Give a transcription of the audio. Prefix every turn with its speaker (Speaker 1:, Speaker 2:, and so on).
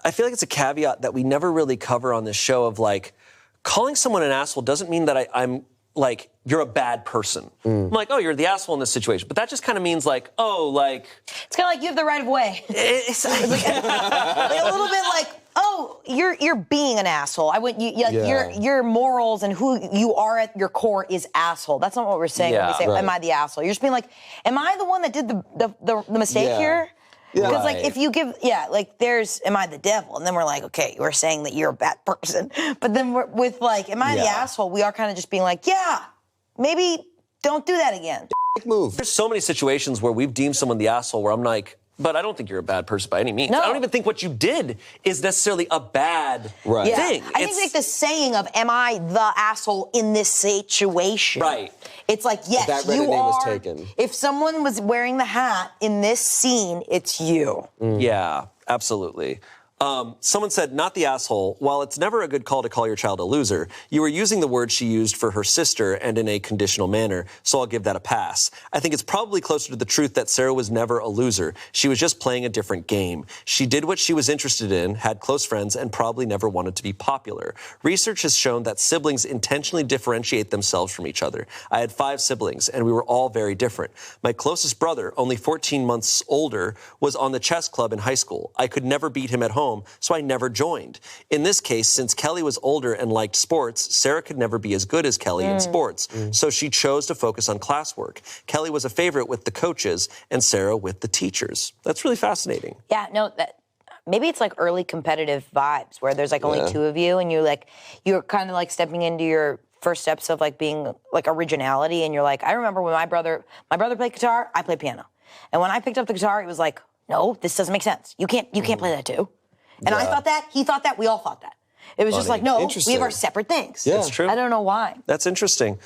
Speaker 1: I feel like it's a caveat that we never really cover on this show of like, calling someone an asshole doesn't mean that I'm like, you're a bad person. I'm like, oh, you're the asshole in this situation. But that just kind of means like, oh, like...
Speaker 2: It's kind of like you have the right of way.
Speaker 1: It's like,
Speaker 2: like a little bit like, oh, you're being an asshole. Your morals and who you are at your core is asshole. That's not what we're saying when we say, am I the asshole? You're just being like, am I the one that did the mistake here? Because, like, if you give, am I the devil? And then we're like, okay, we're saying that you're a bad person. But then we're with, like, am I the asshole? We are kind of just being like, yeah, maybe don't do that again.
Speaker 3: Move.
Speaker 1: There's so many situations where we've deemed someone the asshole where I'm like, but I don't think you're a bad person by any means.
Speaker 2: No.
Speaker 1: I don't even think what you did is necessarily a bad thing.
Speaker 2: I think like the saying of, am I the asshole in this situation?
Speaker 1: Right.
Speaker 2: It's like, yes,
Speaker 3: that Reddit
Speaker 2: you
Speaker 3: name
Speaker 2: are.
Speaker 3: was taken.
Speaker 2: If someone was wearing the hat in this scene, it's you.
Speaker 1: Yeah, absolutely. Someone said, not the asshole. While it's never a good call to call your child a loser, you were using the word she used for her sister and in a conditional manner, so I'll give that a pass. I think it's probably closer to the truth that Sarah was never a loser. She was just playing a different game. She did what she was interested in, had close friends, and probably never wanted to be popular. Research has shown that siblings intentionally differentiate themselves from each other. I had 5 siblings, and we were all very different. My closest brother, only 14 months older, was on the chess club in high school. I could never beat him at home, so I never joined. In this case, since Kelly was older and liked sports, Sarah could never be as good as Kelly in sports, so she chose to focus on classwork. Kelly was a favorite with the coaches, and Sarah with the teachers. That's really fascinating.
Speaker 2: Yeah, no, maybe it's like early competitive vibes where there's like only 2 of you, and you're kind of like stepping into your first steps of like being like originality, and you're like, I remember when my brother played guitar, I played piano. And when I picked up the guitar, it was like, no, this doesn't make sense. You can't play that too. And I thought that, he thought that, we all thought that. It was just like, no, we have our separate things.
Speaker 1: Yeah. That's true.
Speaker 2: I don't know why.
Speaker 1: That's interesting.